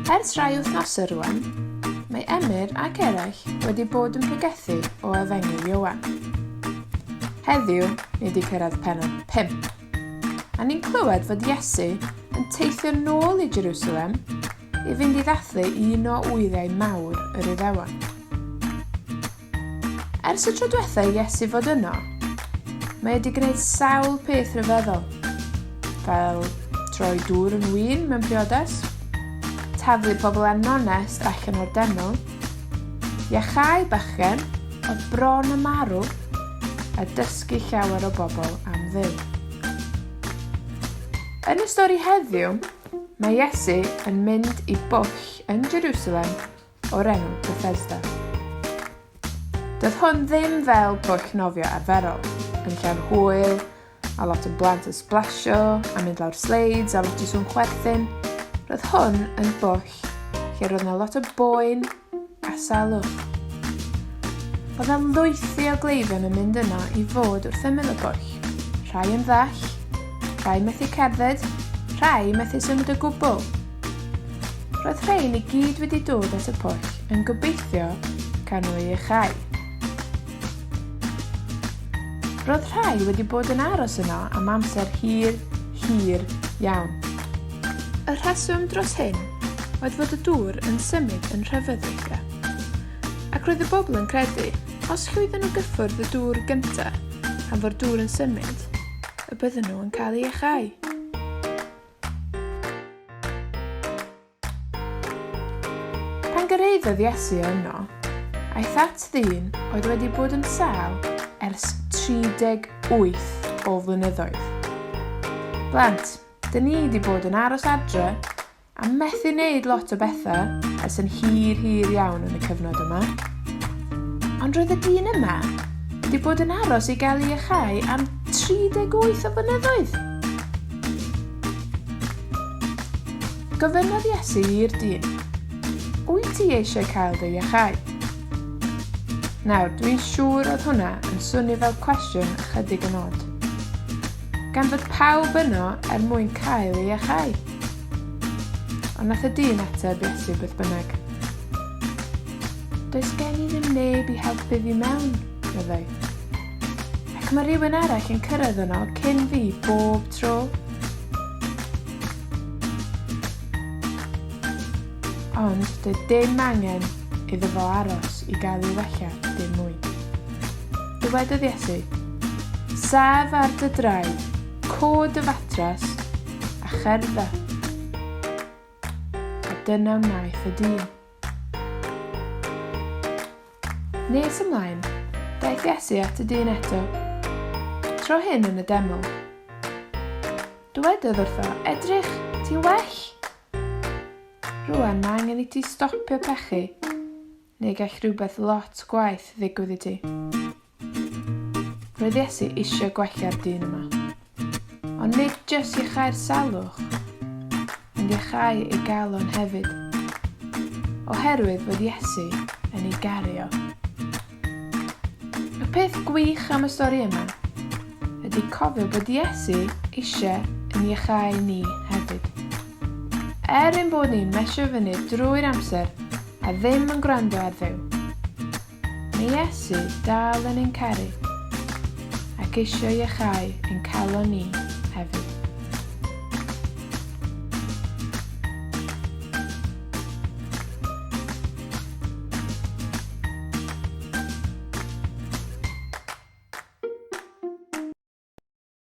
Ers rhai wythnosau rwan, mae Emyr ac eraill wedi bod yn pregethu o efengyl Ioan. Heddiw, ni wedi cyrraedd pennod 5, a ni'n clywed fod Iesu yn teithio nôl i Jerusalem i fynd i ddathlu un o wyddau mawr yr Iddewon. Ers y tro diwethaf Iesu fod yno, mae wedi gwneud sawl peth rhyfeddol, fel troi dŵr yn win mewn priodas, taflu pobl anonest allan o'r deml, iachau bachgen o bron y marw, a dysgu llawer o bobl am Dduw. Yn y stori heddiw, mae Iesu yn mynd i bwll yn Jerusalem o'r enw Bethesda. Doedd hwn ddim fel bwll nofio arferol, yn llawn hwyl, a lot o blant yn splasio, a mynd lawr sleids, a lot o sŵn chwerthin. Roedd hwn yn bwll lle roedd yna lot o boen a salwch. Roedd yna lwythi o gleifion yn mynd yno i fod wrth ymyl y bwll. Rhai yn ddall, rhai methu cerdded, rhai methu symud o gwbl. Roedd rhain i gyd wedi dod at y pwll yn gobeithio can nhw ei iachau. Roedd rhai wedi bod yn aros yno am amser hir iawn. Y rheswm dros hyn oedd fod y dŵr yn symud yn rhyfeddol. Ac roedd y bobl yn credu, os llwydden nhw gyffwrdd y dŵr gyntaf am fod dŵr yn symud, y bydden nhw yn cael ei iachau. Pan gyrhaeddodd Iesu yno, aeth at ddyn oedd wedi bod yn sâl ers 38 o flynyddoedd. Blant, dyn ni wedi bod yn aros adre a methu wneud lot o bethau ers yn hir iawn yn y cyfnod yma. Ond roedd y dyn yma wedi bod yn aros i gael ei iachau am 38 o flynyddoedd. Gofynnodd Iesu i'r dyn, wyt ti eisiau cael dy iachau? Nawr, dwi'n siŵr oedd hwnna yn swnio fel cwestiwn ychydig yn od. Gan fod pawb yno mwyn cael ei iachau. Ond nath y dyn ateb Iesu beth bynnag. Does gen i ddim neb i helpu fi mewn, meddai. Ac mae rhywun arall yn cyrraedd yno cyn fi bob tro. Ond doedd dim angen iddo fo aros i gael ei wella dim mwy. Dywedodd Iesu, sef ar dy draed, cod y fatras a cherdda. A dyna wnaeth y dyn. Nes ymlaen, daeth Iesu at y dyn eto, tro hyn yn y deml. Dywedodd wrtho, edrych, ti'n well? Rwan mae angen i ti stopio pechu, neu gall rhywbeth lot gwaith ddigwydd i ti. Roedd Iesu eisiau gwella'r dyn yma. Ond nid jyst iachau'r salwch, ond iachau ei galon hefyd. Oherwydd fod Iesu yn ei gario. Y peth gwych am y stori yma ydy cofio bod Iesu eisiau yn iachau ni hefyd. Ein bod ni'n mesio fyny drwy'r amser a ddim yn gwrando ar Dduw, mae Iesu dal yn ein caru ac eisiau iachau ein calon ni hefyd.